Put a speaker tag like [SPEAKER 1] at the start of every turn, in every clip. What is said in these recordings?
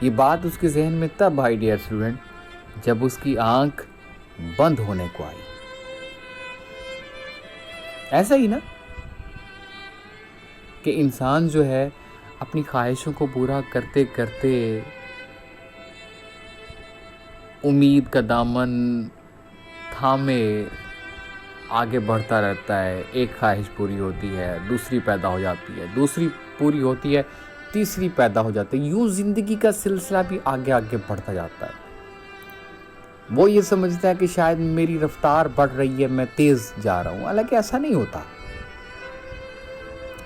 [SPEAKER 1] یہ بات اس کے ذہن میں تب آئی ڈیئر اسٹوڈنٹ جب اس کی آنکھ بند ہونے کو آئی. ایسا ہی نا کہ انسان جو ہے اپنی خواہشوں کو پورا کرتے کرتے امید کا دامن تھامے آگے بڑھتا رہتا ہے. ایک خواہش پوری ہوتی ہے، دوسری پیدا ہو جاتی ہے، دوسری پوری ہوتی ہے، تیسری پیدا ہو جاتی ہے. یوں زندگی کا سلسلہ بھی آگے آگے بڑھتا جاتا ہے. وہ یہ سمجھتا ہے کہ شاید میری رفتار بڑھ رہی ہے، میں تیز جا رہا ہوں، حالانکہ ایسا نہیں ہوتا.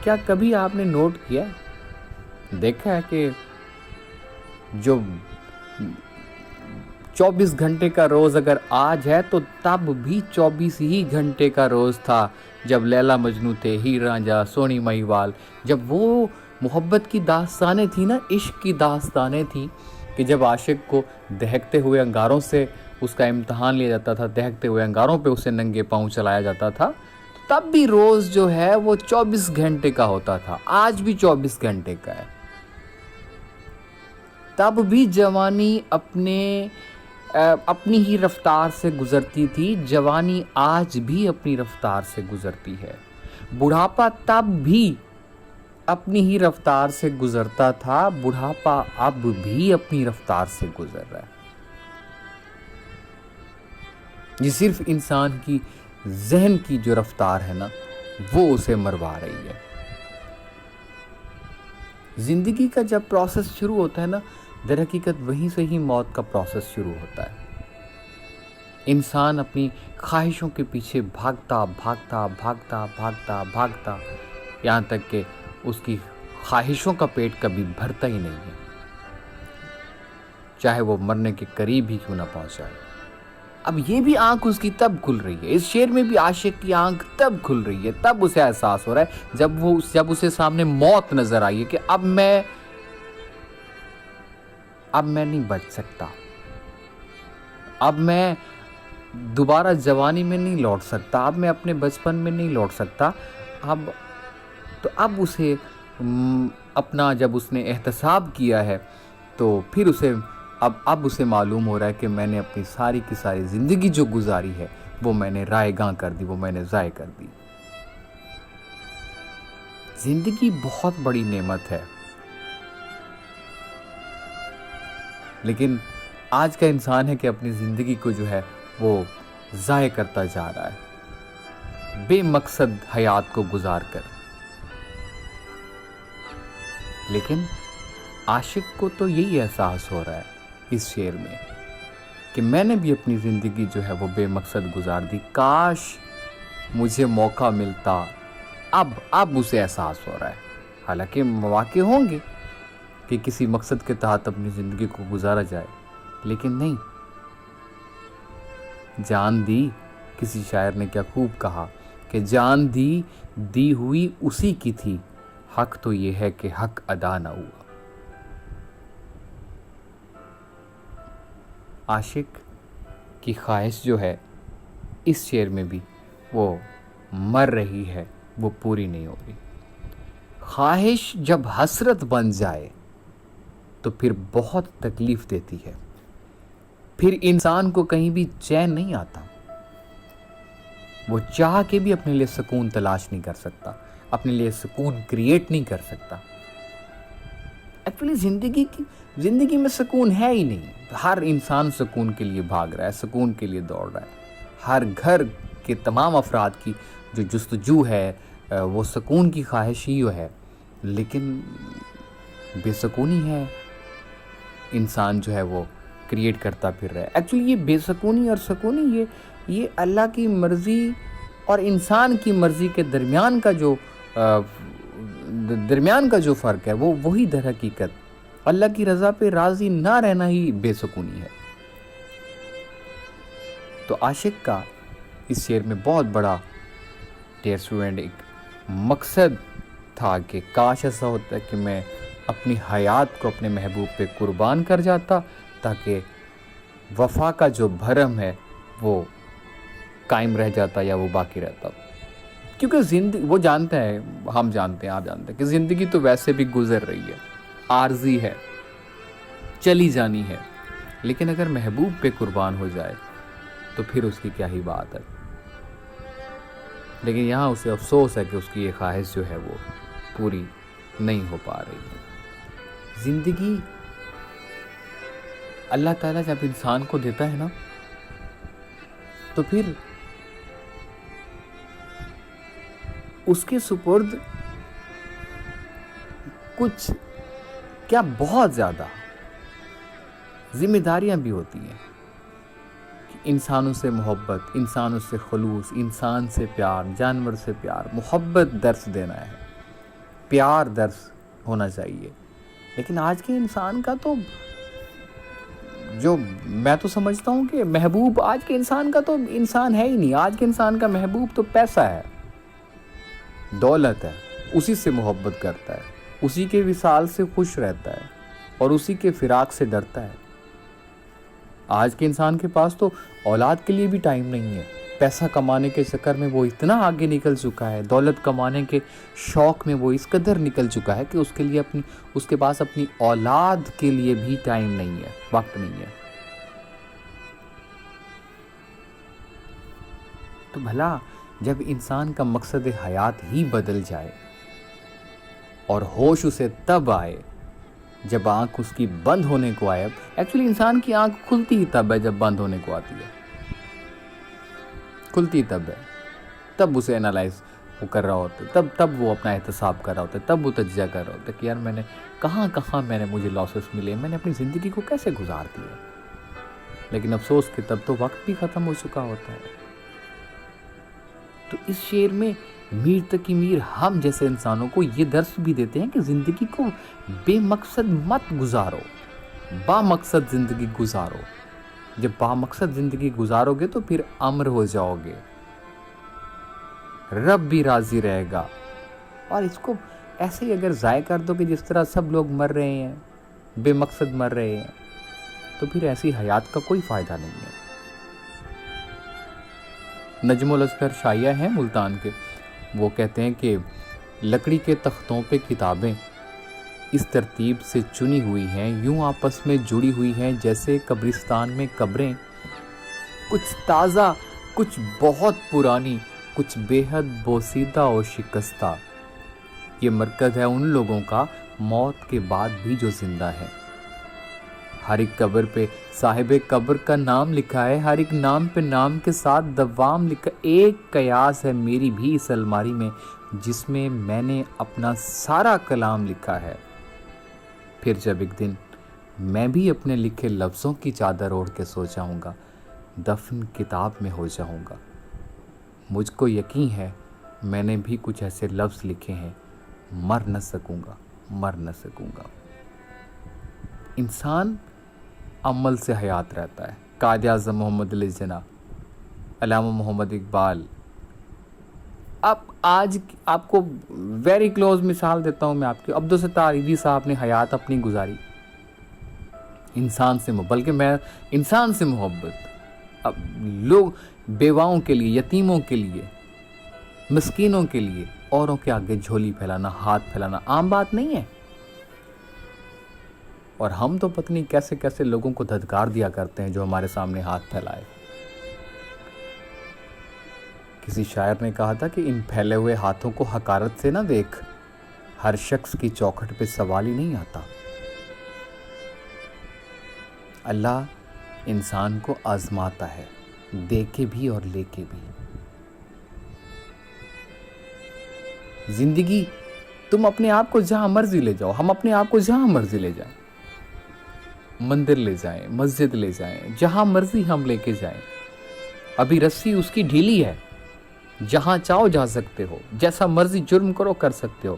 [SPEAKER 1] کیا کبھی آپ نے نوٹ کیا، دیکھا ہے کہ جو 24 گھنٹے کا روز اگر آج ہے تو تب بھی 24 ہی گھنٹے کا روز تھا جب لیلا مجنو تھے، ہیر رانجھا، سونی مہیوال، جب وہ محبت کی داستانیں تھیں نا، عشق کی داستانیں تھیں کہ جب عاشق کو دہکتے ہوئے انگاروں سے اس کا امتحان لیا جاتا تھا، دہکتے ہوئے انگاروں پہ اسے ننگے پاؤں چلایا جاتا تھا، تب بھی روز جو ہے وہ 24 گھنٹے کا ہوتا تھا. آج بھی 24 گھنٹے کا ہے. تب بھی جوانی اپنی ہی رفتار سے گزرتی تھی، جوانی آج بھی اپنی رفتار سے گزرتی ہے. بڑھاپا تب بھی اپنی ہی رفتار سے گزرتا تھا، بڑھاپا اب بھی اپنی رفتار سے گزر رہا ہے. یہ صرف انسان کی ذہن کی جو رفتار ہے نا وہ اسے مروا رہی ہے. زندگی کا جب پروسیس شروع ہوتا ہے نا، در حقیقت وہیں سے ہی موت کا پروسیس شروع ہوتا ہے. انسان اپنی خواہشوں کے پیچھے بھاگتا بھاگتا بھاگتا بھاگتا بھاگتا یہاں تک کہ اس کی خواہشوں کا پیٹ کبھی بھرتا ہی نہیں ہے، چاہے وہ مرنے کے قریب ہی کیوں نہ پہنچ جائے. اب یہ بھی آنکھ اس کی تب کھل رہی ہے، اس شعر میں بھی عاشق کی آنکھ تب کھل رہی ہے، تب اسے احساس ہو رہا ہے جب اسے سامنے موت نظر آئی ہے کہ اب میں نہیں بچ سکتا، اب میں دوبارہ جوانی میں نہیں لوٹ سکتا، اب میں اپنے بچپن میں نہیں لوٹ سکتا. اب اسے اپنا جب اس نے احتساب کیا ہے تو پھر اسے اب اسے معلوم ہو رہا ہے کہ میں نے اپنی ساری کی ساری زندگی جو گزاری ہے وہ میں نے رائے گاں کر دی، وہ میں نے ضائع کر دی. زندگی بہت بڑی نعمت ہے، لیکن آج کا انسان ہے کہ اپنی زندگی کو جو ہے وہ ضائع کرتا جا رہا ہے، بے مقصد حیات کو گزار کر. لیکن عاشق کو تو یہی احساس ہو رہا ہے اس شعر میں کہ میں نے بھی اپنی زندگی جو ہے وہ بے مقصد گزار دی، کاش مجھے موقع ملتا. اب اسے احساس ہو رہا ہے. حالانکہ مواقع ہوں گے کہ کسی مقصد کے تحت اپنی زندگی کو گزارا جائے، لیکن نہیں. جان دی، کسی شاعر نے کیا خوب کہا کہ جان دی ہوئی اسی کی تھی، حق تو یہ ہے کہ حق ادا نہ ہوا. عاشق کی خواہش جو ہے اس شعر میں بھی وہ مر رہی ہے، وہ پوری نہیں ہو رہی. خواہش جب حسرت بن جائے تو پھر بہت تکلیف دیتی ہے، پھر انسان کو کہیں بھی چین نہیں آتا، وہ چاہ کے بھی اپنے لیے سکون تلاش نہیں کر سکتا، اپنے لیے سکون کریٹ نہیں کر سکتا. ایکچولی زندگی میں سکون ہے ہی نہیں. ہر انسان سکون کے لیے بھاگ رہا ہے، سکون کے لیے دوڑ رہا ہے. ہر گھر کے تمام افراد کی جو جستجو ہے وہ سکون کی خواہش ہی ہے، لیکن بے سکونی ہے، انسان جو ہے وہ کریٹ کرتا پھر رہا ہے. ایکچولی یہ بے سکونی اور سکونی یہ اللہ کی مرضی اور انسان کی مرضی کے درمیان کا جو فرق ہے وہ وہی در حقیقت اللہ کی رضا پہ راضی نہ رہنا ہی بے سکونی ہے. تو عاشق کا اس شعر میں بہت بڑا ڈیئر اسٹوڈنٹ ایک مقصد تھا کہ کاش ایسا ہوتا کہ میں اپنی حیات کو اپنے محبوب پہ قربان کر جاتا تاکہ وفا کا جو بھرم ہے وہ قائم رہ جاتا یا وہ باقی رہتا. کیونکہ وہ جانتے ہیں، ہم جانتے ہیں، آپ جانتے ہیں کہ زندگی تو ویسے بھی گزر رہی ہے، عارضی ہے. چلی جانی ہے، لیکن اگر محبوب پہ قربان ہو جائے تو پھر اس کی کیا ہی بات ہے۔ لیکن یہاں اسے افسوس ہے کہ اس کی یہ خواہش جو ہے وہ پوری نہیں ہو پا رہی۔ زندگی اللہ تعالیٰ جب انسان کو دیتا ہے نا تو پھر اس کے سپرد کچھ کیا بہت زیادہ ذمہ داریاں بھی ہوتی ہیں کہ انسانوں سے محبت، انسانوں سے خلوص، انسان سے پیار، جانور سے پیار، محبت درس دینا ہے، پیار درس ہونا چاہیے۔ لیکن آج کے انسان کا تو جو میں تو سمجھتا ہوں کہ محبوب آج کے انسان کا تو انسان ہے ہی نہیں۔ آج کے انسان کا محبوب تو پیسہ ہے، دولت ہے، اسی سے محبت کرتا ہے، اسی کے وصال سے خوش رہتا ہے اور اسی کے فراق سے ڈرتا ہے۔ آج کے انسان کے پاس تو اولاد کے لیے بھی ٹائم نہیں ہے۔ پیسہ کمانے کے چکر میں وہ اتنا آگے نکل چکا ہے، دولت کمانے کے شوق میں وہ اس قدر نکل چکا ہے کہ اس کے پاس اپنی اولاد کے لیے بھی ٹائم نہیں ہے، وقت نہیں ہے۔ تو بھلا جب انسان کا مقصد حیات ہی بدل جائے اور ہوش اسے تب آئے جب آنکھ اس کی بند ہونے کو آئے۔ ایکچولی انسان کی آنکھ کھلتی ہی تب ہے جب بند ہونے کو آتی ہے، کھلتی تب ہے، تب اسے انالائز وہ کر رہا ہوتا ہے، تب وہ اپنا احتساب کر رہا ہوتا ہے، تب وہ تجزیہ کر رہا ہوتا ہے کہ یار میں نے کہاں میں نے مجھے لاسز ملے، میں نے اپنی زندگی کو کیسے گزار دیا۔ لیکن افسوس کہ تب تو وقت بھی ختم ہو چکا ہوتا ہے۔ تو اس شعر میں میر تقی میر ہم جیسے انسانوں کو یہ درس بھی دیتے ہیں کہ زندگی کو بے مقصد مت گزارو، با مقصد زندگی گزارو۔ جب با مقصد زندگی گزارو گے تو پھر امر ہو جاؤ گے، رب بھی راضی رہے گا۔ اور اس کو ایسے ہی اگر ضائع کر دو کہ جس طرح سب لوگ مر رہے ہیں، بے مقصد مر رہے ہیں، تو پھر ایسی حیات کا کوئی فائدہ نہیں ہے۔ نجم الاسکر شائعہ ہیں ملتان کے، وہ کہتے ہیں کہ لکڑی کے تختوں پہ کتابیں اس ترتیب سے چنی ہوئی ہیں، یوں آپس میں جڑی ہوئی ہیں جیسے قبرستان میں قبریں، کچھ تازہ، کچھ بہت پرانی، کچھ بے حد بوسیدہ اور شکستہ۔ یہ مرکز ہے ان لوگوں کا موت کے بعد بھی جو زندہ ہے۔ ہر ایک قبر پہ صاحب قبر کا نام لکھا ہے، ہر ایک نام پہ نام کے ساتھ دوام لکھا۔ ایک قیاس ہے میری بھی اس الماری میں جس میں میں نے اپنا سارا کلام لکھا ہے۔ پھر جب ایک دن میں بھی اپنے لکھے لفظوں کی چادر اوڑھ کے سو جاؤں گا، دفن کتاب میں ہو جاؤں گا۔ مجھ کو یقین ہے میں نے بھی کچھ ایسے لفظ لکھے ہیں، مر نہ سکوں گا۔ انسان عمل سے حیات رہتا ہے۔ قائد اعظم محمد علی جناح، علامہ محمد اقبال۔ اب آج آپ کو ویری کلوز مثال دیتا ہوں میں آپ کی، عبدالستار ایدھی صاحب نے حیات اپنی گزاری انسان سے، بلکہ میں انسان سے محبت۔ اب لوگ بیواؤں کے لیے، یتیموں کے لیے، مسکینوں کے لیے اوروں کے آگے جھولی پھیلانا، ہاتھ پھیلانا عام بات نہیں ہے۔ اور ہم تو پتہ نہیں کیسے کیسے لوگوں کو دھتکار دیا کرتے ہیں جو ہمارے سامنے ہاتھ پھیلائے۔ کسی شاعر نے کہا تھا کہ ان پھیلے ہوئے ہاتھوں کو حقارت سے نہ دیکھ، ہر شخص کی چوکھٹ پہ سوال ہی نہیں آتا۔ اللہ انسان کو آزماتا ہے، دے کے بھی اور لے کے بھی۔ زندگی تم اپنے آپ کو جہاں مرضی لے جاؤ، ہم اپنے آپ کو جہاں مرضی لے جائیں، مندر لے جائیں، مسجد لے جائیں، جہاں مرضی ہم لے کے جائیں، ابھی رسی اس کی ڈھیلی ہے، جہاں چاہو جا سکتے ہو، جیسا مرضی جرم کرو کر سکتے ہو۔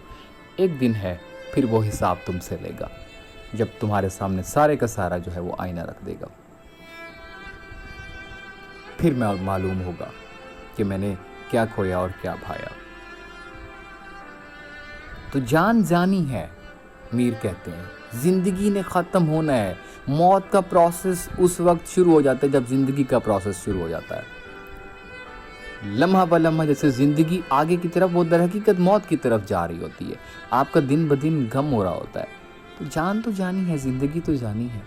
[SPEAKER 1] ایک دن ہے پھر وہ حساب تم سے لے گا، جب تمہارے سامنے سارے کا سارا جو ہے وہ آئینہ رکھ دے گا۔ پھر معلوم ہوگا کہ میں نے کیا کھویا اور کیا پایا۔ تو جان جانی ہے، میر کہتے ہیں، زندگی نے ختم ہونا ہے۔ موت کا پروسیس اس وقت شروع ہو جاتا ہے جب زندگی کا پروسیس شروع ہو جاتا ہے۔ لمحہ بہ لمحہ جیسے زندگی آگے کی طرف، وہ در حقیقت موت کی طرف جا رہی ہوتی ہے۔ آپ کا دن بدن غم ہو رہا ہوتا ہے۔ تو جان تو جانی ہے، زندگی تو جانی ہے۔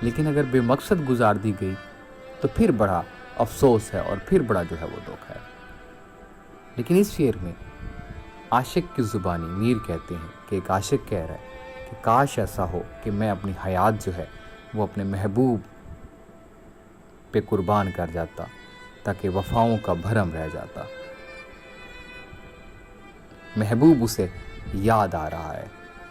[SPEAKER 1] لیکن اگر بے مقصد گزار دی گئی تو پھر بڑا افسوس ہے اور پھر بڑا جو ہے وہ دکھ ہے۔ لیکن اس شعر میں عاشق کی زبانی میر کہتے ہیں کہ ایک عاشق کہہ رہا ہے کہ کاش ایسا ہو کہ میں اپنی حیات جو ہے وہ اپنے محبوب پہ قربان کر جاتا تاکہ وفاؤں کا بھرم رہ جاتا۔ محبوب اسے یاد آ رہا ہے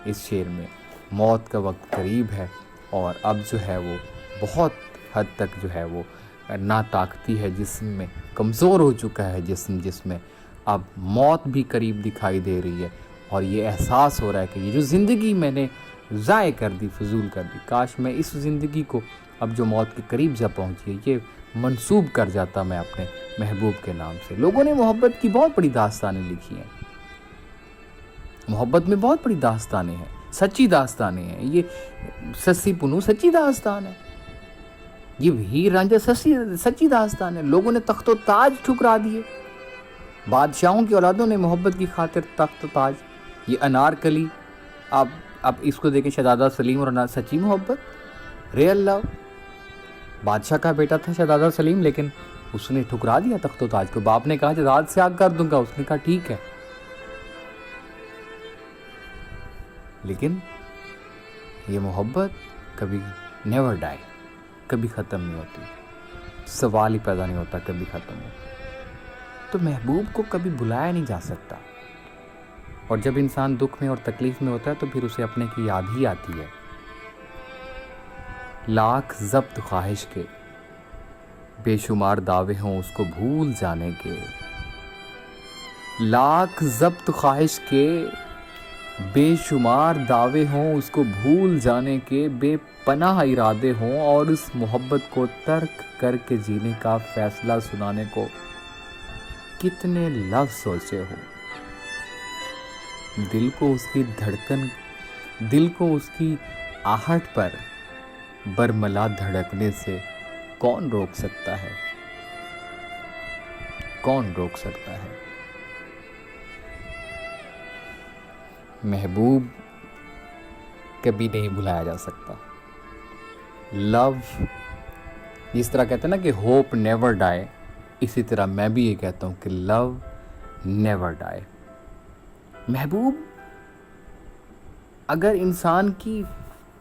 [SPEAKER 1] اس شعر میں، موت کا وقت قریب ہے اور اب جو ہے وہ بہت حد تک جو ہے وہ ناطاقتی ہے، جسم میں کمزور ہو چکا ہے جس میں اب موت بھی قریب دکھائی دے رہی ہے، اور یہ احساس ہو رہا ہے کہ یہ جو زندگی میں نے ضائع کر دی، فضول کر دی، کاش میں اس زندگی کو اب جو موت کے قریب جا پہنچی ہے یہ منسوب کر جاتا میں اپنے محبوب کے نام سے۔ لوگوں نے محبت کی بہت بڑی داستانیں لکھی ہیں، محبت میں بہت بڑی داستانیں ہیں، سچی داستانیں ہیں۔ یہ سسی پنو سچی داستان ہے، یہ ہیر رانجھا سچی داستان ہے۔ لوگوں نے تخت و تاج ٹھکرا دیے، بادشاہوں کی اولادوں نے محبت کی خاطر تخت و تاج، یہ انارکلی اب اس کو دیکھیں، شہزادہ سلیم اور سچی محبت، ریئل لو۔ بادشاہ کا بیٹا تھا شہزادہ سلیم، لیکن اس نے ٹھکرا دیا تخت و تاج کو۔ باپ نے کہا جہاد سے آگ کر دوں گا، اس نے کہا ٹھیک ہے۔ لیکن یہ محبت کبھی نیور ڈائی، کبھی ختم نہیں ہوتی، سوال ہی پیدا نہیں ہوتا کبھی ختم ہو۔ تو محبوب کو کبھی بلایا نہیں جا سکتا، اور جب انسان دکھ میں اور تکلیف میں ہوتا ہے تو پھر اسے اپنے کی یاد ہی آتی ہے۔ لاکھ ضبط خواہش کے، بے شمار دعوے ہوں اس کو بھول جانے کے، لاکھ ضبط خواہش کے، بے شمار دعوے ہوں اس کو بھول جانے کے، بے پناہ ارادے ہوں اور اس محبت کو ترک کر کے جینے کا فیصلہ سنانے کو کتنے لفظ سوچے ہوں۔ دل کو اس کی دھڑکن، دل کو اس کی آہٹ پر برملا دھڑکنے سے کون روک سکتا ہے؟ کون روک سکتا ہے؟ محبوب کبھی نہیں بھلایا جا سکتا۔ لو، جس طرح کہتے ہیں نا کہ ہوپ نیور ڈائی، اسی طرح میں بھی یہ کہتا ہوں کہ لو نیور ڈائی۔ محبوب اگر انسان کی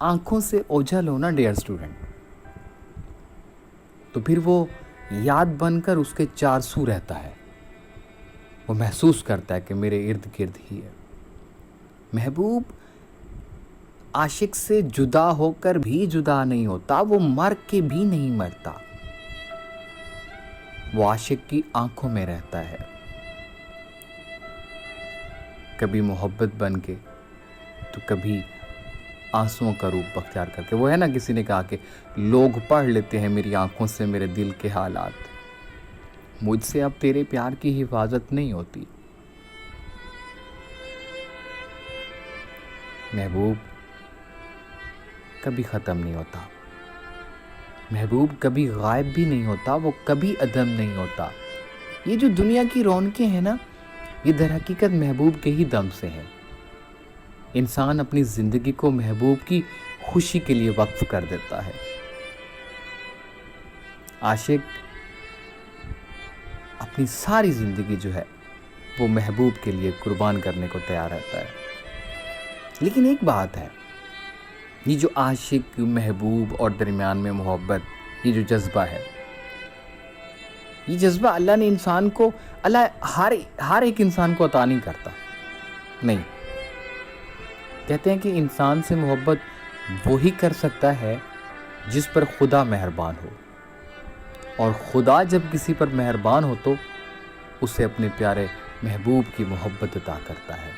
[SPEAKER 1] آنکھوں سے اوجھل ہونا ڈیئر اسٹوڈنٹ، تو پھر وہ یاد بن کر اس کے چار سو رہتا ہے، وہ محسوس کرتا ہے کہ میرے ارد گرد ہی ہے۔ محبوب عاشق سے جدا ہو کر بھی جدا نہیں ہوتا، وہ مر کے بھی نہیں مرتا، وہ عاشق کی آنکھوں میں رہتا ہے، کبھی محبت بن کے تو کبھی آنسوؤں کا روپ اختیار کر کے۔ وہ ہے نا، کسی نے کہا کہ لوگ پڑھ لیتے ہیں میری آنکھوں سے میرے دل کے حالات، مجھ سے اب تیرے پیار کی حفاظت نہیں ہوتی۔ محبوب کبھی ختم نہیں ہوتا، محبوب کبھی غائب بھی نہیں ہوتا، وہ کبھی عدم نہیں ہوتا۔ یہ جو دنیا کی رونقیں ہیں نا، یہ در حقیقت محبوب کے ہی دم سے ہیں۔ انسان اپنی زندگی کو محبوب کی خوشی کے لیے وقف کر دیتا ہے۔ عاشق اپنی ساری زندگی جو ہے وہ محبوب کے لیے قربان کرنے کو تیار رہتا ہے۔ لیکن ایک بات ہے، یہ جو عاشق، محبوب اور درمیان میں محبت، یہ جو جذبہ ہے، یہ جذبہ اللہ نے انسان کو، اللہ ہر ایک انسان کو عطا نہیں کرتا، نہیں۔ کہتے ہیں کہ انسان سے محبت وہی کر سکتا ہے جس پر خدا مہربان ہو، اور خدا جب کسی پر مہربان ہو تو اسے اپنے پیارے محبوب کی محبت عطا کرتا ہے۔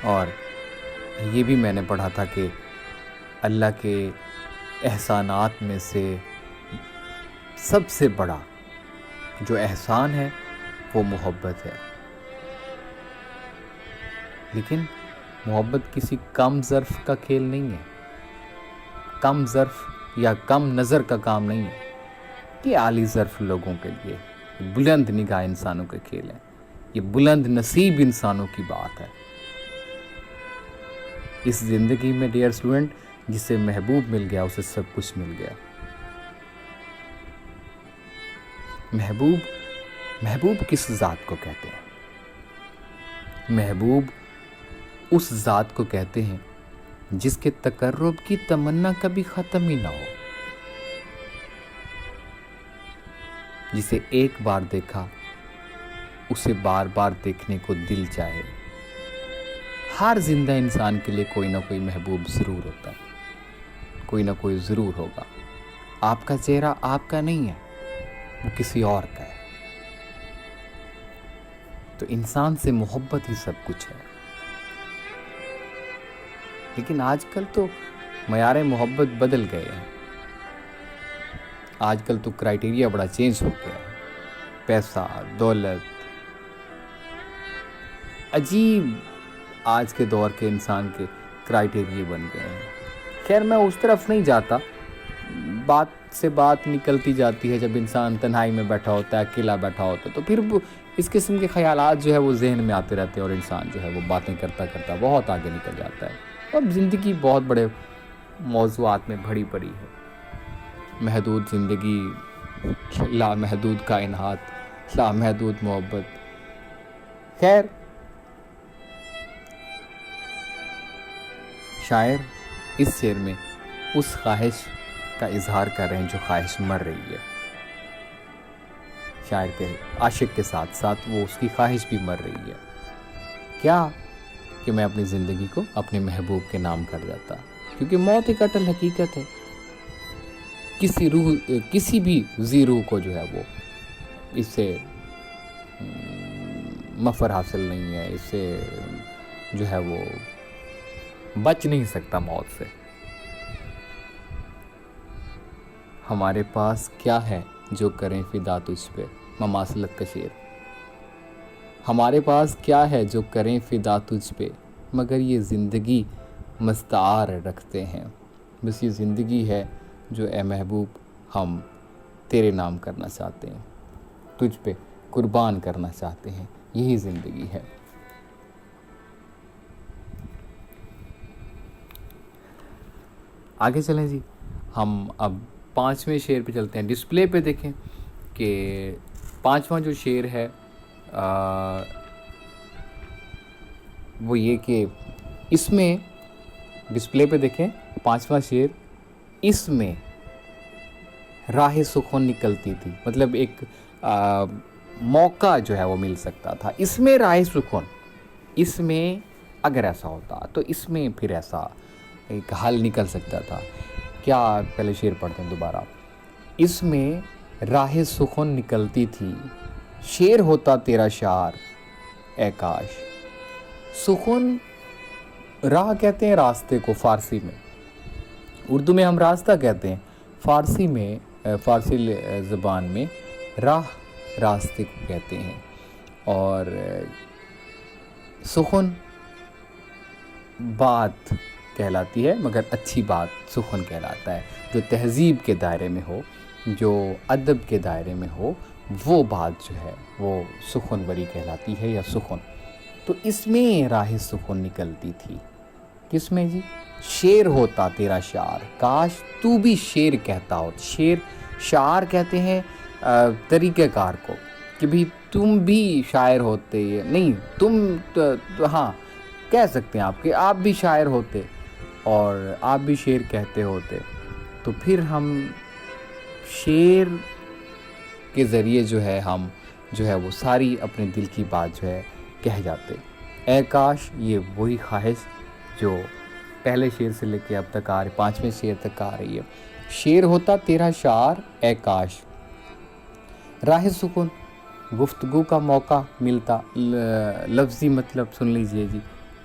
[SPEAKER 1] اور یہ بھی میں نے پڑھا تھا کہ اللہ کے احسانات میں سے سب سے بڑا جو احسان ہے وہ محبت ہے۔ لیکن محبت کسی کم ظرف کا کھیل نہیں ہے، کم ظرف یا کم نظر کا کام نہیں ہے، یہ عالی ظرف لوگوں کے لیے، بلند نگاہ انسانوں کے کھیل ہے، یہ بلند نصیب انسانوں کی بات ہے۔ اس زندگی میں ڈیئر اسٹوڈنٹ جسے محبوب مل گیا اسے سب کچھ مل گیا۔ محبوب کس ذات کو کہتے ہیں؟ محبوب اس ذات کو کہتے ہیں جس کے تقرب کی تمنا کبھی ختم ہی نہ ہو، جسے ایک بار دیکھا اسے بار بار دیکھنے کو دل چاہے۔ ہر زندہ انسان کے لیے کوئی نہ کوئی محبوب ضرور ہوتا ہے، کوئی نہ کوئی ضرور ہوگا۔ آپ کا چہرہ آپ کا نہیں ہے، وہ کسی اور کا ہے۔ تو انسان سے محبت ہی سب کچھ ہے۔ لیکن آج کل تو معیار محبت بدل گئے ہیں، آج کل تو کرائیٹیریا بڑا چینج ہو گیا ہے۔ پیسہ، دولت، عجیب آج کے دور کے انسان کے کرائیٹیریا بن گئے ہیں۔ خیر میں اس طرف نہیں جاتا، بات سے بات نکلتی جاتی ہے جب انسان تنہائی میں بیٹھا ہوتا ہے، اکیلا بیٹھا ہوتا ہے، تو پھر اس قسم کے خیالات جو ہے وہ ذہن میں آتے رہتے ہیں، اور انسان جو ہے وہ باتیں کرتا کرتا بہت آگے نکل جاتا ہے۔ اب زندگی بہت بڑے موضوعات میں بھری پڑی ہے، محدود زندگی، لامحدود کائنات، لامحدود محبت۔ خیر شاعر اس شعر میں اس خواہش کا اظہار کر رہے ہیں جو خواہش مر رہی ہے۔ شاعر کے عاشق کے ساتھ ساتھ وہ اس کی خواہش بھی مر رہی ہے۔ کیا کہ میں اپنی زندگی کو اپنے محبوب کے نام کر دیتا، کیونکہ موت ایک اٹل حقیقت ہے۔ کسی بھی ذی روح کو جو ہے وہ اس سے مفر حاصل نہیں ہے، اس سے جو ہے وہ بچ نہیں سکتا موت سے۔ ہمارے پاس کیا ہے جو کریں فدا تجھ پہ، مماثلت کا شعر۔ ہمارے پاس کیا ہے جو کریں فدا تجھ پہ، مگر یہ زندگی مستعار رکھتے ہیں۔ بس یہ زندگی ہے جو اے محبوب ہم تیرے نام کرنا چاہتے ہیں، تجھ پہ قربان کرنا چاہتے ہیں، یہی زندگی ہے۔ آگے چلیں جی، ہم اب 5ویں شعر پہ چلتے ہیں۔ ڈسپلے پہ دیکھیں کہ 5واں جو شعر ہے وہ یہ کہ اس میں، ڈسپلے پہ دیکھیں 5واں شعر، اس میں راہ سخن نکلتی تھی، مطلب ایک موقع جو ہے وہ مل سکتا تھا۔ اس میں راہ سخن، اس میں اگر ایسا ہوتا تو اس میں پھر ایسا ایک حل نکل سکتا تھا۔ کیا، پہلے شعر پڑھتے ہیں دوبارہ۔ اس میں راہ سخن نکلتی تھی، شعر ہوتا تیرا شعر اے کاش۔ سخن، راہ کہتے ہیں راستے کو فارسی میں، اردو میں ہم راستہ کہتے ہیں، فارسی میں، فارسی زبان میں راہ راستے کو کہتے ہیں۔ اور سخن بات کہلاتی ہے، مگر اچھی بات سخن کہلاتا ہے، جو تہذیب کے دائرے میں ہو، جو ادب کے دائرے میں ہو، وہ بات جو ہے وہ سخن وری کہلاتی ہے یا سخن۔ تو اس میں راہ سخن نکلتی تھی، کس میں جی؟ شعر ہوتا تیرا شعر، کاش تو بھی شعر کہتا ہو۔ شعر، شعر کہتے ہیں طریقہ کار کو، کہ بھی تم بھی شاعر ہوتے، نہیں تم ہاں کہہ سکتے ہیں آپ کہ آپ بھی شاعر ہوتے اور آپ بھی شعر کہتے ہوتے، تو پھر ہم شعر کے ذریعے جو ہے ہم جو ہے وہ ساری اپنے دل کی بات جو ہے کہہ جاتے۔ اے کاش، یہ وہی خواہش جو پہلے شعر سے لے کے اب تک آ رہی، 5ویں شعر تک آ رہی ہے۔ شعر ہوتا تیرا شعر اے کاش، راہ سکون، گفتگو کا موقع ملتا۔ لفظی مطلب سن لیجئے جی،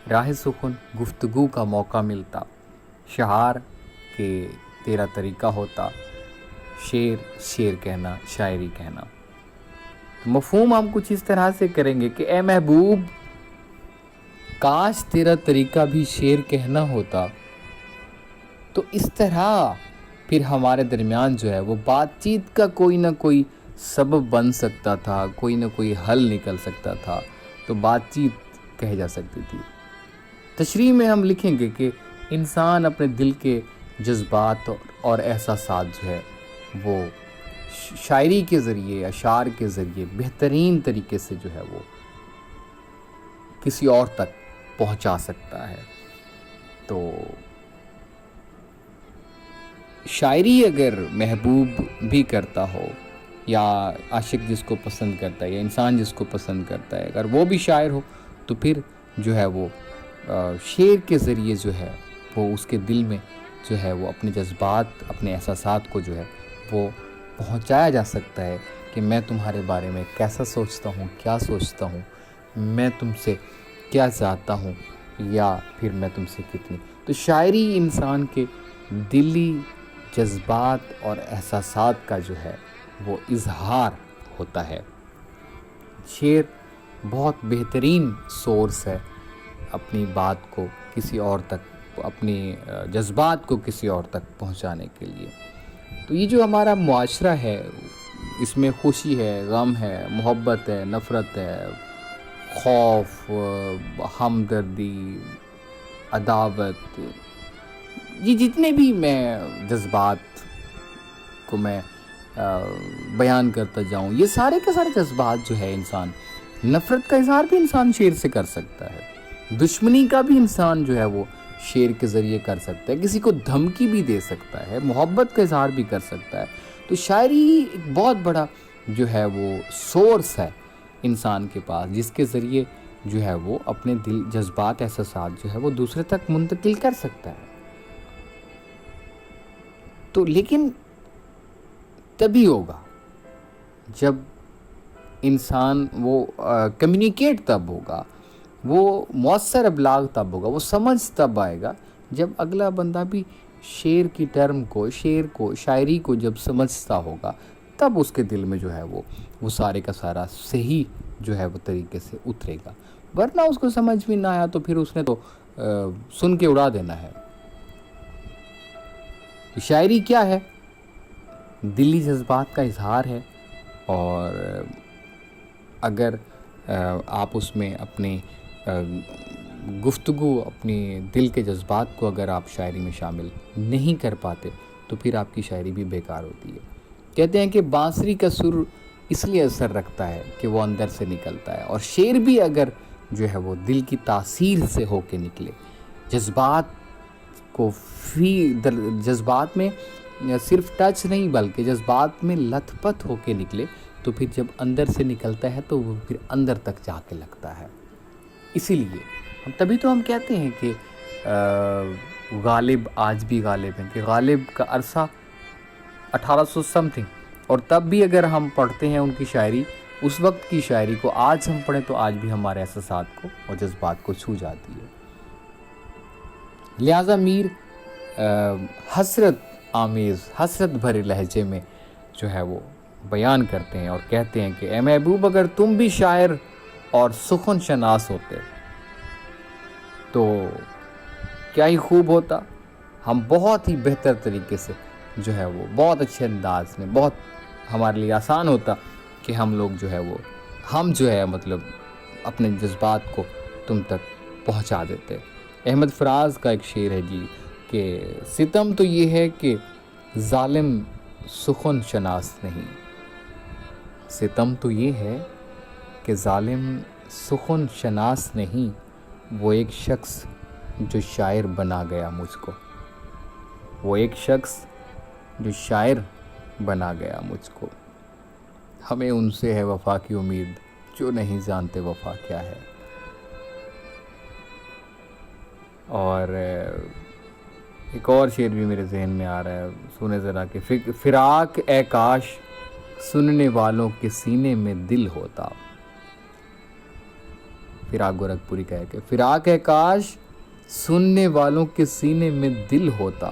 [SPEAKER 1] راہ سکون گفتگو کا موقع ملتا، شعر کہ تیرا طریقہ ہوتا، شعر شعر کہنا، شاعری کہنا۔ مفہوم ہم کچھ اس طرح سے کریں گے کہ اے محبوب، کاش تیرا طریقہ بھی شعر کہنا ہوتا، تو اس طرح پھر ہمارے درمیان جو ہے وہ بات چیت کا کوئی نہ کوئی سبب بن سکتا تھا، کوئی نہ کوئی حل نکل سکتا تھا، تو بات چیت کہہ جا سکتی تھی۔ تشریح میں ہم لکھیں گے کہ انسان اپنے دل کے جذبات اور احساسات جو ہے وہ شاعری کے ذریعے، اشعار کے ذریعے بہترین طریقے سے جو ہے وہ کسی اور تک پہنچا سکتا ہے۔ تو شاعری اگر محبوب بھی کرتا ہو، یا عاشق جس کو پسند کرتا ہے، یا انسان جس کو پسند کرتا ہے، اگر وہ بھی شاعر ہو تو پھر جو ہے وہ شعر کے ذریعے جو ہے وہ اس کے دل میں جو ہے وہ اپنے جذبات، اپنے احساسات کو جو ہے وہ پہنچایا جا سکتا ہے کہ میں تمہارے بارے میں کیسا سوچتا ہوں، کیا سوچتا ہوں، میں تم سے کیا چاہتا ہوں، یا پھر میں تم سے کتنی۔ تو شاعری انسان کے دلی جذبات اور احساسات کا جو ہے وہ اظہار ہوتا ہے۔ شعر بہت بہترین سورس ہے اپنی بات کو کسی اور تک، اپنی جذبات کو کسی اور تک پہنچانے کے لیے۔ تو یہ جو ہمارا معاشرہ ہے، اس میں خوشی ہے، غم ہے، محبت ہے، نفرت ہے، خوف، ہمدردی، عداوت، یہ جتنے بھی میں جذبات کو میں بیان کرتا جاؤں، یہ سارے کے سارے جذبات جو ہے انسان، نفرت کا اظہار بھی انسان شعر سے کر سکتا ہے، دشمنی کا بھی انسان جو ہے وہ شعر کے ذریعے کر سکتا ہے، کسی کو دھمکی بھی دے سکتا ہے، محبت کا اظہار بھی کر سکتا ہے۔ تو شاعری ایک بہت بڑا جو ہے وہ سورس ہے انسان کے پاس، جس کے ذریعے جو ہے وہ اپنے دل، جذبات، احساسات جو ہے وہ دوسرے تک منتقل کر سکتا ہے۔ تو لیکن تبھی ہوگا جب انسان وہ کمیونیکیٹ تب ہوگا، وہ مؤثر ابلاغ تب ہوگا، وہ سمجھ تب آئے گا جب اگلا بندہ بھی شعر کی ٹرم کو، شعر کو، شاعری کو جب سمجھتا ہوگا، تب اس کے دل میں جو ہے وہ سارے کا سارا صحیح جو ہے وہ طریقے سے اترے گا، ورنہ اس کو سمجھ بھی نہ آیا تو پھر اس نے تو سن کے اڑا دینا ہے۔ شاعری کیا ہے؟ دلی جذبات کا اظہار ہے، اور اگر آپ اس میں اپنے گفتگو، اپنے دل کے جذبات کو اگر آپ شاعری میں شامل نہیں کر پاتے تو پھر آپ کی شاعری بھی بیکار ہوتی ہے۔ کہتے ہیں کہ بانسری کا سر اس لیے اثر رکھتا ہے کہ وہ اندر سے نکلتا ہے، اور شعر بھی اگر جو ہے وہ دل کی تاثیر سے ہو کے نکلے، جذبات کو جذبات میں صرف ٹچ نہیں بلکہ جذبات میں لت پت ہو کے نکلے، تو پھر جب اندر سے نکلتا ہے تو وہ پھر اندر تک جا کے لگتا ہے۔ اسی لیے تبھی تو ہم کہتے ہیں کہ غالب آج بھی غالب ہیں، کہ غالب کا عرصہ 1800 سمتھنگ، اور تب بھی اگر ہم پڑھتے ہیں ان کی شاعری، اس وقت کی شاعری کو آج ہم پڑھیں تو آج بھی ہمارے احساسات کو اور جذبات کو چھو جاتی ہے۔ لہٰذا میر حسرت آمیز، حسرت بھرے لہجے میں جو ہے وہ بیان کرتے ہیں اور کہتے ہیں کہ اے محبوب، اگر تم بھی شاعر اور سخن شناس ہوتے تو کیا ہی خوب ہوتا، ہم بہت ہی بہتر طریقے سے جو ہے وہ بہت اچھے انداز میں، بہت ہمارے لیے آسان ہوتا کہ ہم لوگ جو ہے وہ ہم جو ہے مطلب اپنے جذبات کو تم تک پہنچا دیتے۔ احمد فراز کا ایک شعر ہے جی کہ ستم تو یہ ہے کہ ظالم سخن شناس نہیں، ستم تو یہ ہے کہ ظالم سخن شناس نہیں، وہ ایک شخص جو شاعر بنا گیا مجھ کو، وہ ایک شخص جو شاعر بنا گیا مجھ کو، ہمیں ان سے ہے وفا کی امید جو نہیں جانتے وفا کیا ہے۔ اور ایک اور شعر بھی میرے ذہن میں آ رہا ہے، سنے ذرا کہ فراق اے کاش سننے والوں کے سینے میں دل ہوتا، فراق گورکھپوری کا ہے کہ فراق اے کاش سننے والوں کے سینے میں دل ہوتا،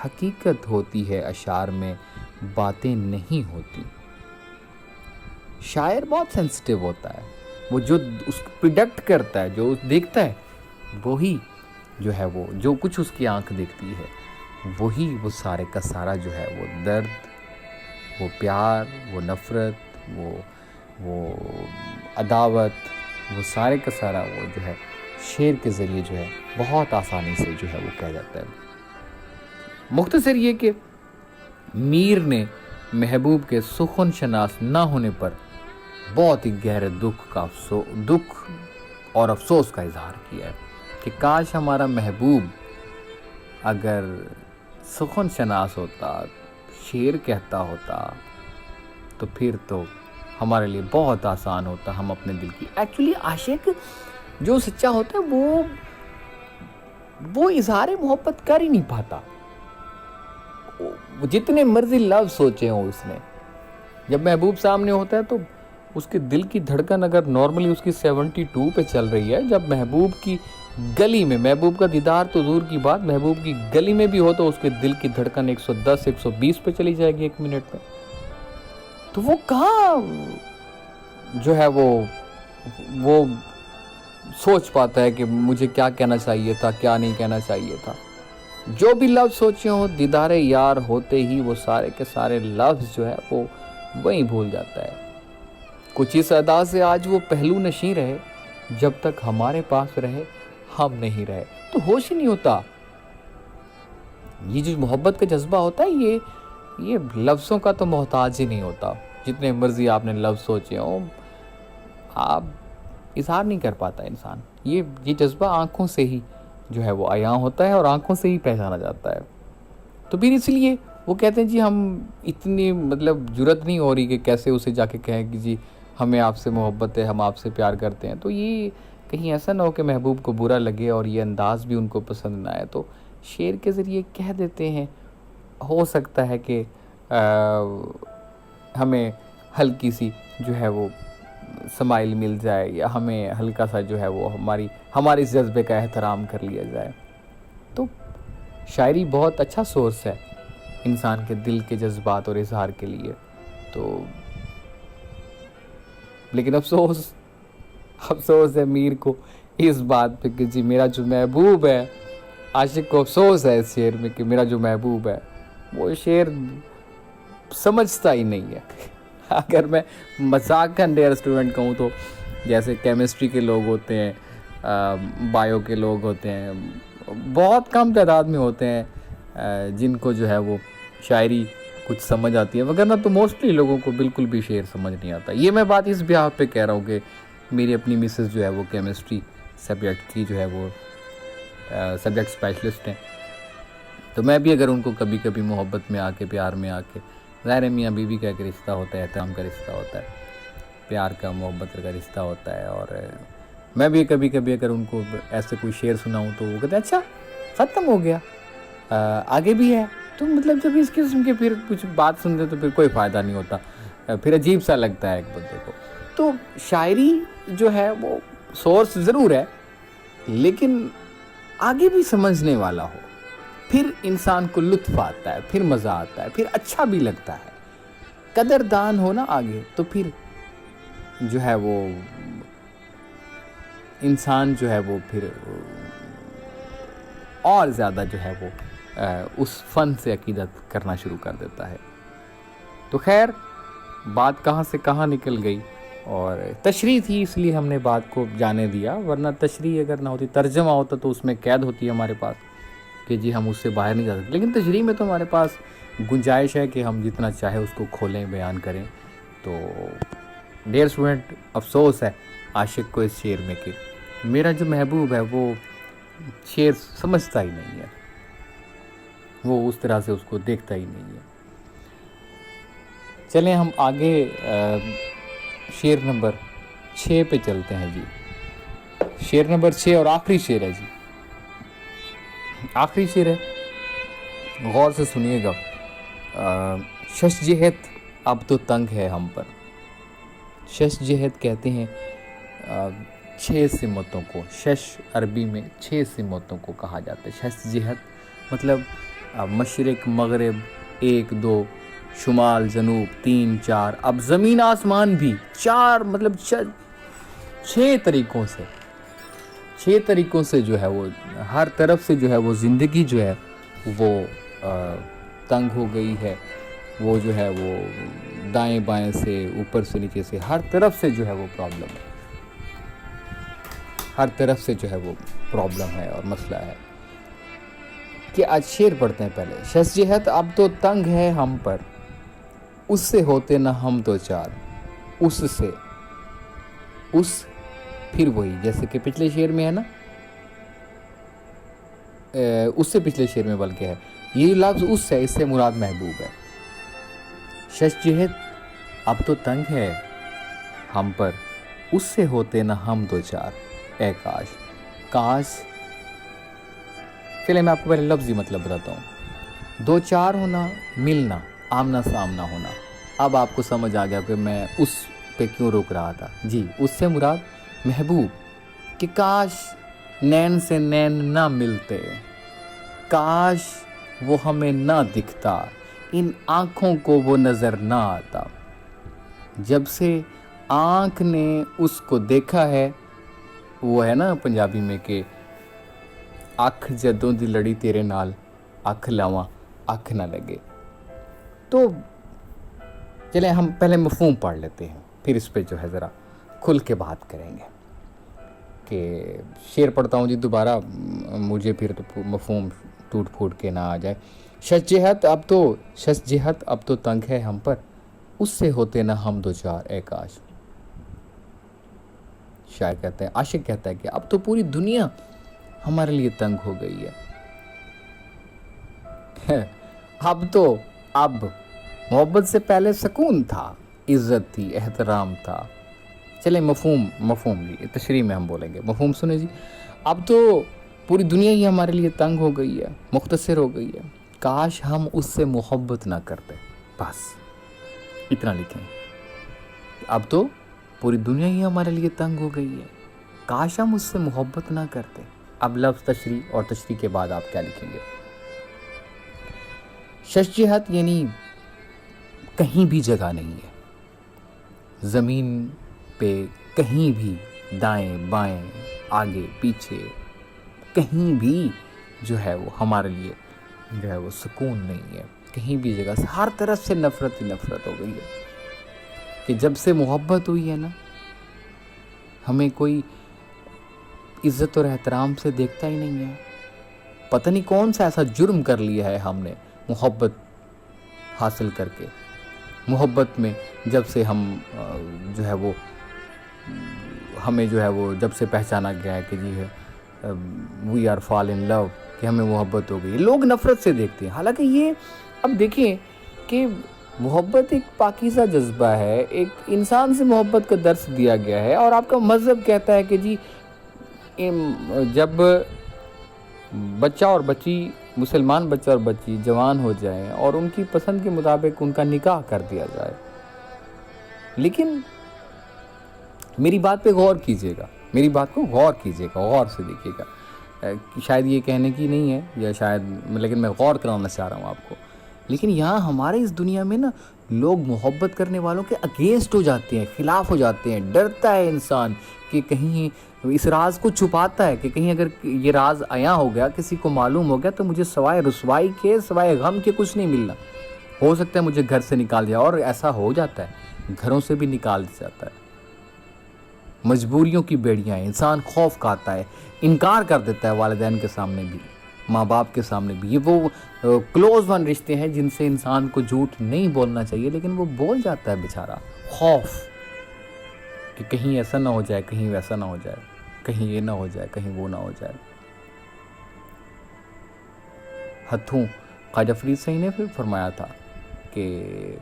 [SPEAKER 1] حقیقت ہوتی ہے اشعار میں باتیں نہیں ہوتی۔ شاعر بہت سینسٹیو ہوتا ہے، وہ جو اس کو پریڈکٹ کرتا ہے، جو دیکھتا ہے وہی جو ہے وہ جو کچھ اس کی آنکھ دیکھتی ہے وہی وہ سارے کا سارا جو ہے وہ درد، وہ پیار، وہ نفرت، وہ عداوت، وہ سارے کا سارا وہ جو ہے شعر کے ذریعے جو ہے بہت آسانی سے جو ہے وہ کہہ جاتا ہے۔ مختصر یہ کہ میر نے محبوب کے سخن شناس نہ ہونے پر بہت ہی گہرے دکھ اور افسوس کا اظہار کیا ہے کہ کاش ہمارا محبوب اگر سخن شناس ہوتا، شعر کہتا ہوتا، تو پھر تو ہمارے لیے بہت آسان ہوتا ہم اپنے دل کی. ایکچولی عاشق جو سچا ہوتا ہے وہ اظہار محبت کر ہی نہیں پاتا، جتنے مرضی لفظ سوچے ہوں اس نے. جب محبوب سامنے ہوتا ہے تو اس کے دل کی دھڑکن اگر نارملی اس کی 72 پہ چل رہی ہے، جب محبوب کی گلی میں، محبوب کا دیدار تو دور کی بات، محبوب کی گلی میں بھی ہو تو اس کے دل کی دھڑکن 110 120 پہ چلی جائے گی 1 منٹ میں. تو وہ کہاں جو ہے وہ سوچ پاتا ہے کہ مجھے کیا کہنا چاہیے تھا، کیا نہیں کہنا چاہیے تھا. جو بھی لفظ سوچے ہوں، دیدار یار ہوتے ہی وہ سارے کے سارے لفظ جو ہے وہ وہیں بھول جاتا ہے. کچھ اس ادا سے آج وہ پہلو نشیں رہے، جب تک ہمارے پاس رہے ہم نہیں رہے. تو ہوش ہی نہیں ہوتا. یہ جو محبت کا جذبہ ہوتا ہے یہ لفظوں کا تو محتاج ہی نہیں ہوتا. جتنے مرضی آپ نے لفظ سوچے ہوں، آپ اظہار نہیں کر پاتا انسان. یہ جذبہ آنکھوں سے ہی جو ہے وہ عیاں ہوتا ہے اور آنکھوں سے ہی پہچانا جاتا ہے. تو پھر اس لیے وہ کہتے ہیں جی ہم اتنی جرت نہیں ہو رہی کہ کیسے اسے جا کے کہیں کہ جی ہمیں آپ سے محبت ہے، ہم آپ سے پیار کرتے ہیں. تو یہ کہیں ایسا نہ ہو کہ محبوب کو برا لگے اور یہ انداز بھی ان کو پسند نہ آئے، تو شعر کے ذریعے کہہ دیتے ہیں. ہو سکتا ہے کہ ہمیں ہلکی سی جو ہے وہ سمائل مل جائے، یا ہمیں ہلکا سا جو ہے وہ ہماری اس جذبے کا احترام کر لیا جائے. تو شاعری بہت اچھا سورس ہے انسان کے دل کے جذبات اور اظہار کے لیے. تو لیکن افسوس ہے میر کو اس بات پہ کہ جی میرا جو محبوب ہے، عاشق کو افسوس ہے اس شعر میں کہ میرا جو محبوب ہے وہ شعر سمجھتا ہی نہیں ہے. اگر میں مذاقاً ڈیئر اسٹوڈنٹ کہوں تو جیسے کیمسٹری کے لوگ ہوتے ہیں، بایو کے لوگ ہوتے ہیں، بہت کم تعداد میں ہوتے ہیں جن کو جو ہے وہ شاعری کچھ سمجھ آتی ہے، وگرنہ تو موسٹلی لوگوں کو بالکل بھی شعر سمجھ نہیں آتا. یہ میں بات اس بحاف پہ کہہ رہا ہوں کہ میری اپنی مسز جو ہے وہ کیمسٹری سبجیکٹ کی جو ہے وہ سبجیکٹ اسپیشلسٹ ہیں. تو میں بھی اگر ان کو کبھی کبھی محبت میں آ کے، پیار میں آ کے، ظاہر میاں بیوی کا ایک رشتہ ہوتا ہے، احترام کا رشتہ ہوتا ہے، پیار کا، محبت کا رشتہ ہوتا ہے، اور میں بھی کبھی کبھی اگر ان کو ایسے کوئی شعر سناؤں تو وہ کہتے ہیں اچھا ختم ہو گیا، آگے بھی ہے. تو جب اس قسم کے پھر کچھ بات سنتے تو پھر کوئی فائدہ نہیں ہوتا، پھر عجیب سا لگتا ہے ایک بندے کو. تو شاعری جو ہے وہ سورس ضرور ہے، لیکن آگے بھی سمجھنے والا ہو، پھر انسان کو لطف آتا ہے، پھر مزہ آتا ہے، پھر اچھا بھی لگتا ہے. قدردان ہو نا آگے تو پھر جو ہے وہ انسان جو ہے وہ پھر اور زیادہ جو ہے وہ اس فن سے عقیدت کرنا شروع کر دیتا ہے. تو خیر بات کہاں سے کہاں نکل گئی، اور تشریح تھی اس لیے ہم نے بات کو جانے دیا، ورنہ تشریح اگر نہ ہوتی، ترجمہ ہوتا تو اس میں قید ہوتی ہے ہمارے پاس کہ جی ہم اس سے باہر نہیں جا سکتے. لیکن تشریح میں تو ہمارے پاس گنجائش ہے کہ ہم جتنا چاہے اس کو کھولیں، بیان کریں. تو ڈیئر اسٹوڈنٹ، افسوس ہے عاشق کو اس شعر میں کہ میرا جو محبوب ہے وہ شعر سمجھتا ہی نہیں ہے، وہ اس طرح سے اس کو دیکھتا ہی نہیں ہے. چلیں ہم آگے شعر نمبر 6 پہ چلتے ہیں. جی شعر نمبر 6 اور آخری شعر ہے. جی آخری شعر ہے، غور سے سنیے گا. شش جہت اب تو تنگ ہے ہم پر. شش جہت کہتے ہیں 6 سمتوں کو. شش عربی میں 6 سمتوں کو کہا جاتا ہے. شش جہت مطلب مشرق، مغرب، 1 2، شمال، جنوب 3 4، اب زمین آسمان بھی 4، مطلب 6 طریقوں سے جو ہے وہ ہر طرف سے جو ہے وہ زندگی جو ہے وہ تنگ ہو گئی ہے. وہ جو ہے وہ دائیں بائیں سے، اوپر سے نیچے سے، ہر طرف سے جو ہے وہ پرابلم ہے، ہر طرف سے جو ہے وہ پرابلم ہے اور مسئلہ ہے. کہ آج شعر پڑھتے ہیں پہلے. شش جہت اب تو تنگ ہے ہم پر، اس سے ہوتے نہ ہم دو چار. اس سے، اس پھر وہی جیسے کہ پچھلے شعر میں ہے نا، اس سے پچھلے شعر میں بلکہ ہے یہ لفظ اس سے مراد محبوب ہے. شش جہت اب تو تنگ ہے ہم پر، اس سے ہوتے نہ ہم دو چار. اے کاش، کاش چلے میں آپ کو پہلے لفظی مطلب بتاتا ہوں. دو چار ہونا، ملنا، آمنا سامنا ہونا. اب آپ کو سمجھ آ گیا کہ میں اس پہ کیوں روک رہا تھا. جی، اس سے مراد محبوب، کہ کاش نین سے نین نہ ملتے، کاش وہ ہمیں نہ دکھتا، ان آنکھوں کو وہ نظر نہ آتا. جب سے آنکھ نے اس کو دیکھا ہے، وہ ہے نا پنجابی میں کہ اکھ جدوں دی لڑی تیرے نال، اکھ لاواں اکھ نہ لگے. تو چلیں ہم پہلے مفہوم پڑھ لیتے ہیں، پھر اس پہ جو ہے ذرا کھل کے بات کریں گے. کہ شعر پڑھتا ہوں جی دوبارہ، مجھے پھر تو مفہوم ٹوٹ پھوٹ کے نہ آ جائے. شش جہت اب تو تنگ ہے ہم پر، اس سے ہوتے نہ ہم دو چار. اے کاش. شاعر کہتا ہے، عاشق کہتا ہے کہ اب تو پوری دنیا ہمارے لیے تنگ ہو گئی ہے. اب محبت سے پہلے سکون تھا، عزت تھی، احترام تھا. چلیں مفہوم لیے تشریح میں ہم بولیں گے. مفہوم سنیں جی. اب تو پوری دنیا ہی ہمارے لیے تنگ ہو گئی ہے، مختصر ہو گئی ہے. کاش ہم اس سے محبت نہ کرتے. بس اتنا لکھیں. اب تو پوری دنیا ہی ہمارے لیے تنگ ہو گئی ہے، کاش ہم اس سے محبت نہ کرتے. اب لفظ تشریح، اور تشریح کے بعد آپ کیا لکھیں گے. شش جہت یعنی کہیں بھی جگہ نہیں ہے زمین پہ، کہیں بھی دائیں بائیں آگے پیچھے کہیں بھی جو ہے وہ ہمارے لیے جو ہے وہ سکون نہیں ہے. کہیں بھی جگہ سے ہر طرف سے نفرت ہی نفرت ہو گئی ہے. کہ جب سے محبت ہوئی ہے نا، ہمیں کوئی عزت اور احترام سے دیکھتا ہی نہیں ہے. پتہ نہیں کون سا ایسا جرم کر لیا ہے ہم نے محبت حاصل کر کے. محبت میں جب سے ہم جو ہے وہ ہمیں جو ہے وہ جب سے پہچانا گیا ہے کہ جی وی آر فال ان لو، کہ ہمیں محبت ہو گئی. لوگ نفرت سے دیکھتے ہیں. حالانکہ یہ اب دیکھیں کہ محبت ایک پاکیزہ جذبہ ہے، ایک انسان سے محبت کا درس دیا گیا ہے. اور آپ کا مذہب کہتا ہے کہ جی جب بچہ اور بچی، مسلمان بچہ اور بچی جوان ہو جائیں اور ان کی پسند کے مطابق ان کا نکاح کر دیا جائے. لیکن میری بات پہ غور کیجیے گا، میری بات کو غور کیجیے گا، غور سے دیکھیے گا. شاید یہ کہنے کی نہیں ہے یا شاید، لیکن میں غور کرانا چاہ رہا ہوں آپ کو. لیکن یہاں ہمارے اس دنیا میں نا لوگ محبت کرنے والوں کے اگینسٹ ہو جاتے ہیں، خلاف ہو جاتے ہیں. ڈرتا ہے انسان کہ کہیں اس راز کو چھپاتا ہے کہ کہیں اگر یہ راز عیاں ہو گیا، کسی کو معلوم ہو گیا تو مجھے سوائے رسوائی کے، سوائے غم کے کچھ نہیں ملنا. ہو سکتا ہے مجھے گھر سے نکال دیا، اور ایسا ہو جاتا ہے، گھروں سے بھی نکال جاتا ہے. مجبوریوں کی بیڑیاں ہیں. انسان خوف کھاتا ہے، انکار کر دیتا ہے والدین کے سامنے بھی، ماں باپ کے سامنے بھی. یہ وہ کلوز ون رشتے ہیں جن سے انسان کو جھوٹ نہیں بولنا چاہیے، لیکن وہ بول جاتا ہے بیچارہ. خوف کہ کہیں ایسا نہ ہو جائے، کہیں ویسا نہ ہو جائے، کہیں یہ نہ ہو جائے، کہیں وہ نہ ہو جائے. ہتھوں خواجہ فرید صاحب نے پھر فرمایا تھا کہ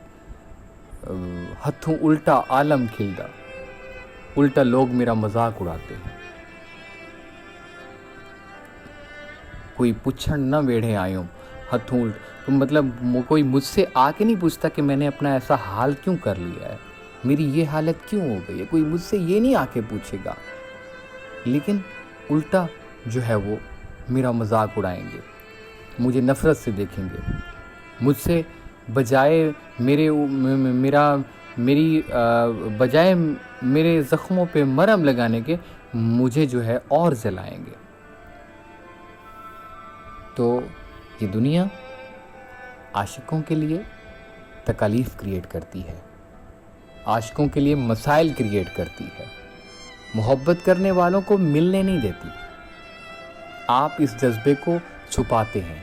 [SPEAKER 1] ہتھوں الٹا عالم کھلدا، الٹا لوگ میرا مذاق اڑاتے ہیں. کوئی پوچھن نہ ویڑھے آئیوں ہتھوں الٹا، مطلب کوئی مجھ سے آ کے نہیں پوچھتا کہ میں نے اپنا ایسا حال کیوں کر لیا ہے، میری یہ حالت کیوں ہو گئی ہے. کوئی مجھ سے یہ نہیں آ کے پوچھے گا، لیکن الٹا جو ہے وہ میرا مذاق اڑائیں گے، مجھے نفرت سے دیکھیں گے. مجھ سے بجائے بجائے میرے زخموں پہ مرہم لگانے کے مجھے جو ہے اور جلائیں گے. تو یہ دنیا عاشقوں کے لیے تکالیف کریٹ کرتی ہے، عاشقوں کے لیے مسائل کریٹ کرتی ہے، محبت کرنے والوں کو ملنے نہیں دیتی. آپ اس جذبے کو چھپاتے ہیں،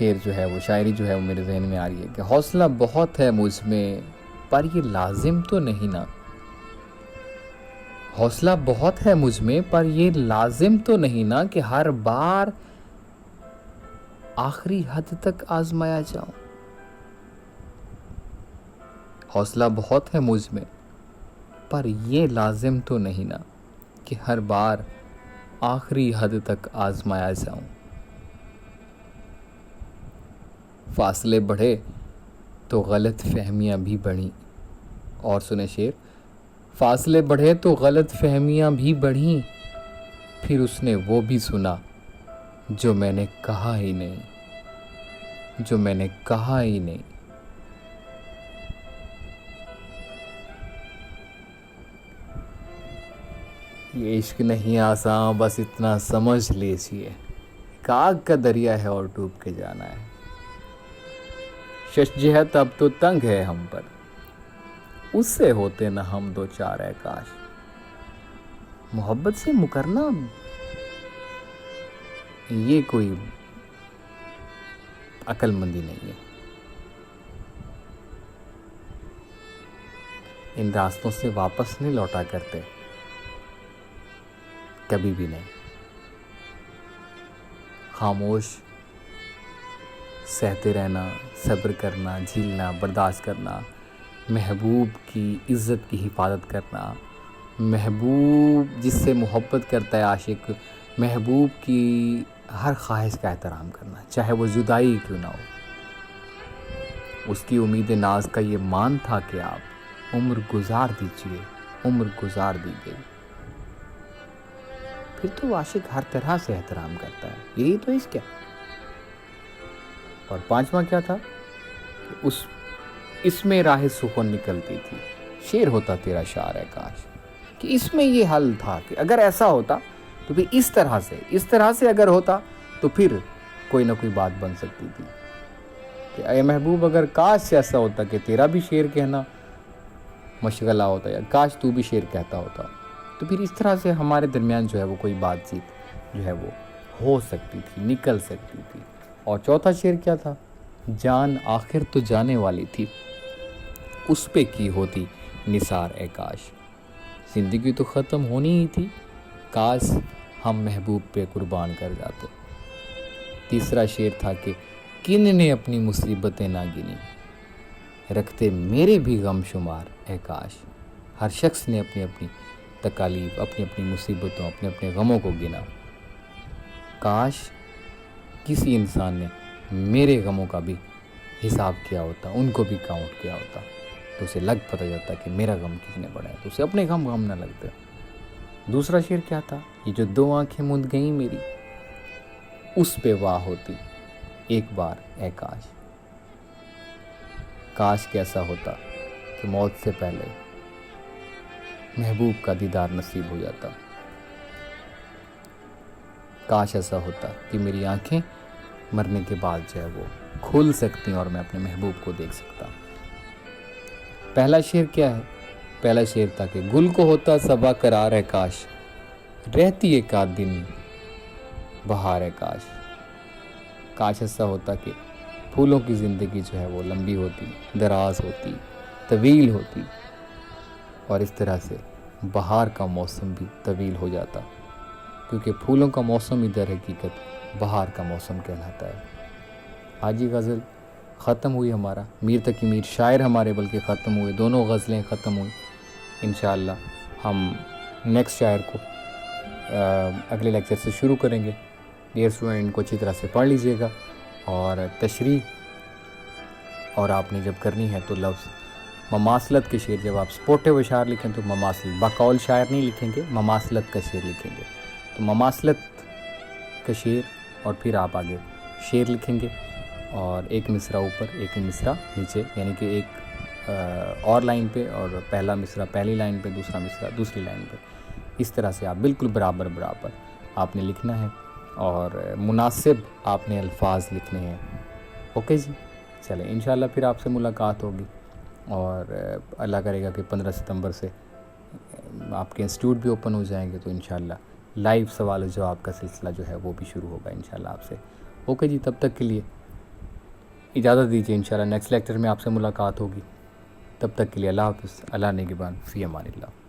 [SPEAKER 1] شعر جو ہے وہ شاعری جو ہے وہ میرے ذہن میں آ رہی ہے کہ حوصلہ بہت ہے مجھ میں پر یہ لازم تو نہیں نا. حوصلہ بہت ہے مجھ میں پر یہ لازم تو نہیں نا کہ ہر بار آخری حد تک آزمایا جاؤں. حوصلہ بہت ہے مجھ میں پر یہ لازم تو نہیں نا کہ ہر بار آخری حد تک آزمایا جاؤں. فاصلے بڑھے تو غلط فہمیاں بھی بڑھیں. اور سنے شعر. فاصلے بڑھے تو غلط فہمیاں بھی بڑھیں پھر اس نے وہ بھی سنا جو میں نے کہا ہی نہیں. جو میں نے کہا ہی نہیں. یہ عشق نہیں آساں بس اتنا سمجھ لیجیے ایک آگ کا دریا ہے اور ڈوب کے جانا ہے. ششجہت اب تو تنگ ہے ہم پر اس سے ہوتے نہ ہم دو چار اے کاش. محبت سے مکرنا یہ کوئی عقل مندی نہیں ہے. ان راستوں سے واپس نہیں لوٹا کرتے کبھی بھی نہیں. خاموش سہتے رہنا صبر کرنا جھیلنا برداشت کرنا محبوب کی عزت کی حفاظت کرنا محبوب جس سے محبت کرتا ہے عاشق محبوب کی ہر خواہش کا احترام کرنا چاہے وہ جدائی کیوں نہ ہو. اس کی امید ناز کا یہ مان تھا کہ آپ عمر گزار دیجئے عمر گزار دی گئی. پھر تو عاشق ہر طرح سے احترام کرتا ہے. یہی تو عشق ہے. اور پانچواں کیا تھا کہ اس میں راہ سکون نکلتی تھی. شعر ہوتا تیرا شعر ہے کاش کہ اس میں یہ حل تھا کہ اگر ایسا ہوتا تو پھر اس طرح سے اگر ہوتا تو پھر کوئی نہ کوئی بات بن سکتی تھی کہ اے محبوب اگر کاش ایسا ہوتا کہ تیرا بھی شعر کہنا مشغلہ ہوتا یا کاش تو بھی شعر کہتا ہوتا تو پھر اس طرح سے ہمارے درمیان جو ہے وہ کوئی بات چیت جو ہے وہ ہو سکتی تھی نکل سکتی تھی. اور چوتھا شعر کیا تھا. جان آخر تو جانے والی تھی اس پہ کی ہوتی نثار اے کاش. زندگی تو ختم ہونی ہی تھی کاش ہم محبوب پہ قربان کر جاتے. تیسرا شعر تھا کہ کن نے اپنی مصیبتیں نہ گنی رکھتے میرے بھی غم شمار اے کاش. ہر شخص نے اپنی اپنی تکالیف اپنی اپنی مصیبتوں اپنے اپنے غموں کو گنا. کاش کسی انسان نے میرے غموں کا بھی حساب کیا ہوتا ان کو بھی کاؤنٹ کیا ہوتا تو اسے لگ پتہ جاتا کہ میرا غم کتنے بڑا ہے تو اسے اپنے غم نہ لگتے. دوسرا شعر کیا تھا. یہ جو دو آنکھیں مند گئیں میری اس پہ واہ ہوتی ایک بار اے کاش. کاش کیسا ہوتا کہ موت سے پہلے محبوب کا دیدار نصیب ہو جاتا. کاش ایسا ہوتا کہ میری آنکھیں مرنے کے بعد جو ہے وہ کھل سکتی اور میں اپنے محبوب کو دیکھ سکتا. پہلا شعر کیا ہے. پہلا شعر تھا کہ گل کو ہوتا صبا قرار ہے کاش رہتی ایک آدھ دن بہار ہے کاش. کاش ایسا ہوتا کہ پھولوں کی زندگی جو ہے وہ لمبی ہوتی دراز ہوتی طویل ہوتی اور اس طرح سے بہار کا موسم بھی طویل ہو جاتا کیونکہ پھولوں کا موسم ادھر حقیقت بہار کا موسم کہلاتا ہے. آج یہ غزل ختم ہوئی ہمارا. میر تقی میر شاعر ہمارے بلکہ ختم ہوئے. دونوں غزلیں ختم ہوئی. انشاءاللہ ہم نیکسٹ شاعر کو اگلے لیکچر سے شروع کریں گے. ڈیئر اسٹوڈنٹ ان کو اچھی طرح سے پڑھ لیجئے گا اور تشریح اور آپ نے جب کرنی ہے تو لفظ مماثلت کے شعر جب آپ سپورٹیو اشعار لکھیں تو مماثلت بقول شاعر نہیں لکھیں گے مماثلت کا شعر لکھیں گے. تو مماثلت کا شعر اور پھر آپ آگے شعر لکھیں گے اور ایک مصرع اوپر ایک مصرع نیچے یعنی کہ ایک اور لائن پہ اور پہلا مصرع پہلی لائن پہ دوسرا مصرع دوسری لائن پہ اس طرح سے آپ بالکل برابر آپ نے لکھنا ہے اور مناسب آپ نے الفاظ لکھنے ہیں. اوکے جی چلیں انشاءاللہ پھر آپ سے ملاقات ہوگی اور اللہ کرے گا کہ 15 ستمبر سے آپ کے انسٹیٹیوٹ بھی اوپن ہو جائیں گے تو انشاءاللہ لائیو سوال و جواب کا سلسلہ جو ہے وہ بھی شروع ہوگا انشاءاللہ آپ سے. اوکے جی تب تک کے لیے اجازت دیجیے، انشاءاللہ نیکسٹ لیکچر میں آپ سے ملاقات ہوگی. تب تک کے لیے اللہ حافظ. اللہ نگہبان. فی امان اللہ.